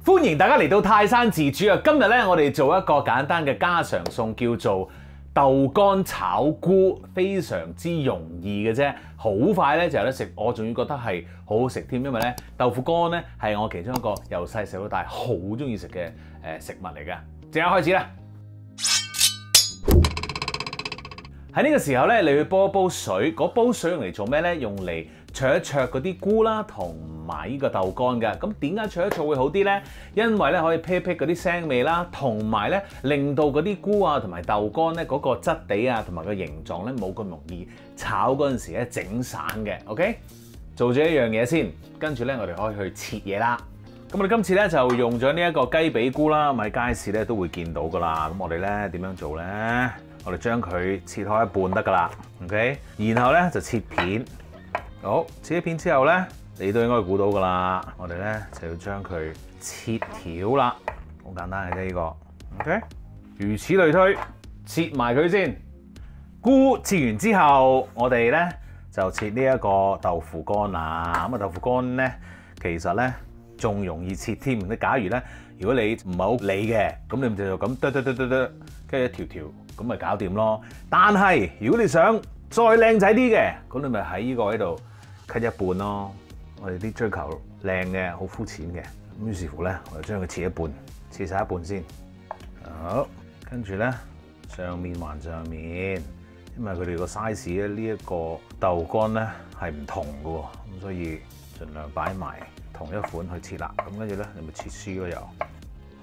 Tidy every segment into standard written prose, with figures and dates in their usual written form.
歡迎大家嚟到泰山自煮啊！今日咧，我哋做一個簡單嘅家常餸，叫做豆乾炒菇，非常之容易嘅啫，好快咧就有得食。我仲要覺得係好好食添，因為咧豆腐乾咧係我其中一個由細食到大好中意食嘅食物嚟嘅。即刻開始啦！喺呢個時候咧，你去煲一煲水，嗰煲水用嚟做咩咧？用嚟灼一灼嗰啲菇啦，同埋呢個豆乾嘅。咁點解灼一灼會好啲咧？因為咧可以辟一辟嗰啲腥味啦，同埋咧令到嗰啲菇啊同埋豆乾咧嗰個質地啊同埋個形狀咧冇咁容易炒嗰陣時咧整散嘅。OK， 做咗一樣嘢先，跟住咧我哋可以去切嘢啦。咁我哋今次咧就用咗呢一個雞髀菇啦，咁喺街市咧都會見到噶啦。咁我哋咧點樣做咧？我哋將佢切開一半得噶啦 ，OK， 然後咧就切片。好，切咗片之後咧，你都應該估到噶啦。我哋咧就要將佢切條啦，好簡單嘅啫呢個 ，OK， 如此類推，切埋佢先。菇切完之後，我哋咧就切呢一個豆腐乾啦。咁啊豆腐乾咧，其實咧仲容易切添。你假如咧，如果你唔係好理嘅，咁你咪就咁剁，跟住一條條。咁咪搞掂咯。但係如果你想再靚仔啲嘅，咁你咪喺呢個喺度 cut 一半咯。我哋啲追求靚嘅，好膚淺嘅。咁於是乎咧，我就將佢切一半，切晒一半先。好，跟住咧上面還上面，因為佢哋個 size 咧呢一個豆乾咧係唔同嘅喎，咁所以盡量擺埋同一款去切啦。咁跟住咧，你咪切絲咯又。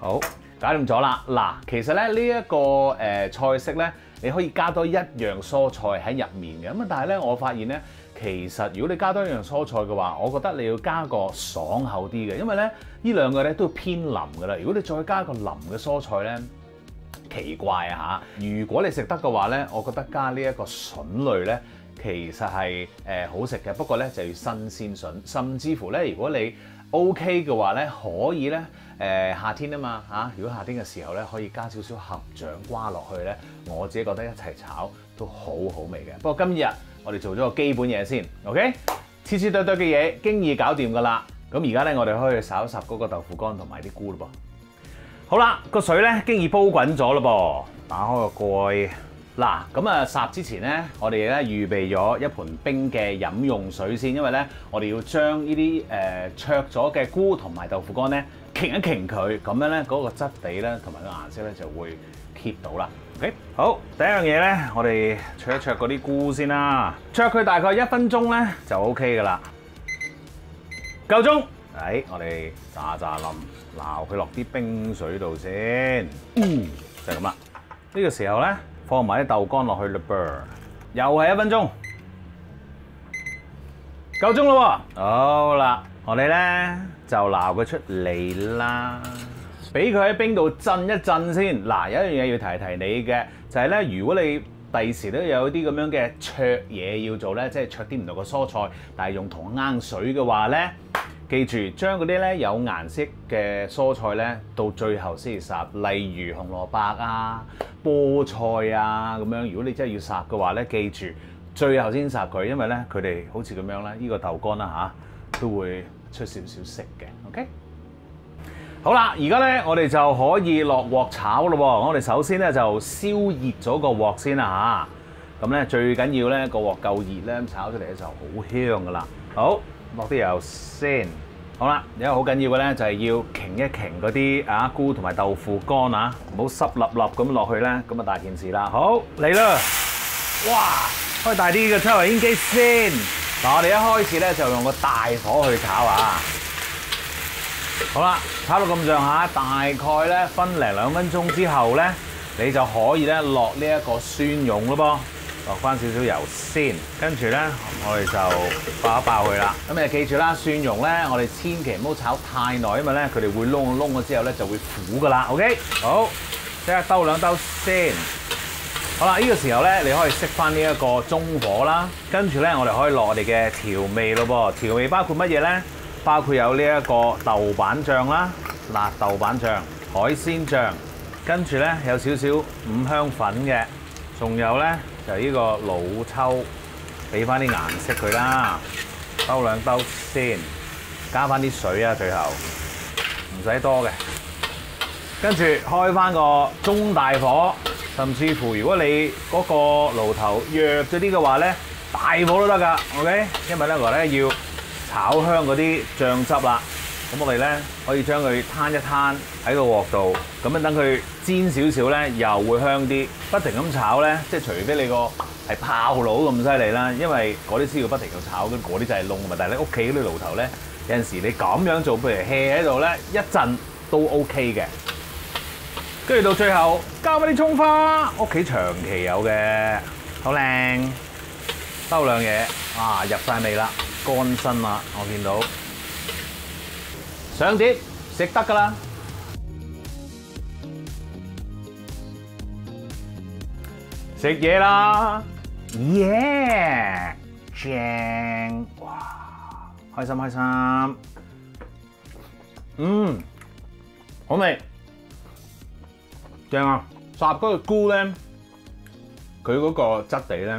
好，搞掂咗啦。嗱，其實咧呢一個菜式咧，你可以加多一樣蔬菜喺入面嘅。咁啊，但係咧我發現咧，其實如果你加多一樣蔬菜嘅話，我覺得你要加個爽口啲嘅，因為咧呢兩個咧都偏腍㗎啦。如果你再加一個腍嘅蔬菜咧，奇怪啊嚇！如果你食得嘅話咧，我覺得加呢一個筍類咧，其實係好食嘅。不過咧就要新鮮筍，甚至乎咧如果你 OK 嘅話咧，可以咧夏天啊嘛嚇，如果夏天嘅時候咧，可以加少少合掌瓜落去咧，我自己覺得一齊炒都好好味嘅。不過今日我哋做咗個基本嘢先 ，OK， 切切剁剁嘅嘢經已搞掂噶啦。咁而家咧我哋可以去烚一烚嗰個豆腐乾同埋啲菇咯噃。好啦，個水咧經已煲滾咗咯噃，打開個蓋。嗱，咁啊烚之前咧，我哋咧預備咗一盤冰嘅飲用水先，因為咧我哋要將呢啲灼咗嘅菇同埋豆腐乾咧擎一擎佢，咁樣咧嗰個質地咧同埋個顏色咧就會 keep 到啦。OK， 好，第一樣嘢咧，我哋灼一灼嗰啲菇先啦，灼佢大概1分鐘咧就 OK 噶啦，夠鐘。我哋喳喳冧撈佢落啲冰水度先，就係咁啦。呢個時候咧，放埋啲豆乾落去嘞噃，又係1分鐘，夠鐘咯喎。好啦，我哋咧就撈佢出嚟啦，俾佢喺冰度震一震先。嗱，有一樣嘢要提提你嘅，就係咧，如果你第時都有啲咁樣嘅灼嘢要做咧，即係灼啲唔同嘅蔬菜，但係用同啱水嘅話咧，記住將嗰啲咧有顏色嘅蔬菜咧，到最後先至烚，例如紅蘿蔔啊、菠菜啊咁樣。如果你真係要烚嘅話咧，記住最後先烚佢，因為咧佢哋好似咁樣啦，呢個豆乾啦嚇都會出少少色嘅。OK， 好啦，而家咧我哋就可以落鑊炒咯喎。我哋首先咧就燒熱咗個鑊先啦嚇。咁咧最緊要咧個鑊夠熱咧，炒出嚟咧就好香噶啦。好。落啲油先，好啦，有一個好緊要嘅咧，就係要擎一擎嗰啲菇同埋豆腐乾啊，唔好濕立立咁落去咧，咁啊大件事啦。好嚟啦，哇，開大啲嘅抽油煙機先。嗱，我哋一開始咧就用個大火去炒啊。好啦，炒到咁上下，大概咧分零2分鐘之後咧，你就可以咧落呢一個蒜蓉咯噃。落翻少少油先，跟住咧我哋就爆一爆佢啦。咁你記住啦，蒜蓉咧我哋千祈唔好炒太耐，因為咧佢哋會燶咗之後咧就會苦噶啦。OK， 好，即刻兜2兜先。好啦，呢個時候咧你可以熄翻呢一個中火啦。跟住咧我哋可以落我哋嘅調味咯噃。調味包括乜嘢咧？包括有呢一個豆瓣醬啦、辣豆瓣醬、海鮮醬，跟住咧有少少五香粉嘅，仲有咧。就呢個老抽，俾翻啲顏色佢啦，兜2兜先，加翻啲水啊，最後使多嘅。跟住開翻個中大火，甚至乎如果你嗰個爐頭弱咗啲嘅話咧，大火都得㗎。OK， 因為咧我咧要炒香嗰啲醬汁啦。咁我哋咧可以將佢攤一攤喺個鑊度，咁樣等佢煎少少咧，又會香啲。不停咁炒咧，即係除非你個係炮爐咁犀利啦，因為嗰啲先要不停咁炒，咁嗰啲就係燶啊嘛。但係你屋企嗰啲爐頭咧，有陣時你咁樣做，譬如 hea 喺度咧，一陣都 OK 嘅。跟住到最後加翻啲葱花，屋企長期有嘅，好靚，收兩嘢，啊入晒味啦，乾身啦，我見到。上碟食得㗎啦，食嘢啦，耶！正，哇！開心開心，好味，正啊！霎嗰個菇咧，佢嗰個質地咧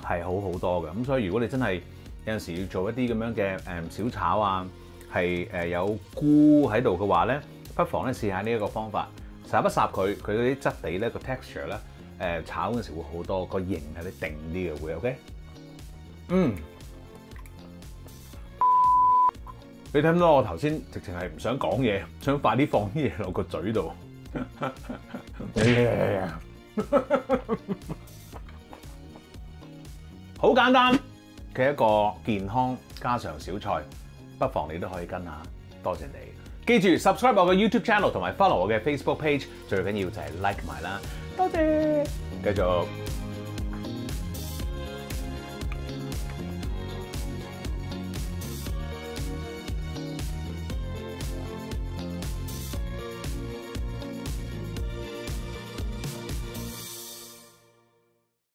係好好多嘅，咁所以如果你真係有陣時要做一啲咁樣嘅小炒啊〜係有菇喺度嘅話咧，不妨咧試下呢一個方法，烚一烚佢嗰啲質地咧個 texture 咧，炒嗰時會好多，個型係你定啲嘅會 OK。你睇唔到我頭先直情係唔想講嘢，想快啲放啲嘢落個嘴度。好簡單嘅一個健康家常小菜。不妨你都可以跟下，多謝你。記住 subscribe 我嘅 YouTube channel 同埋 follow 我嘅 Facebook page，最緊要就係 like 埋啦。多謝，繼續。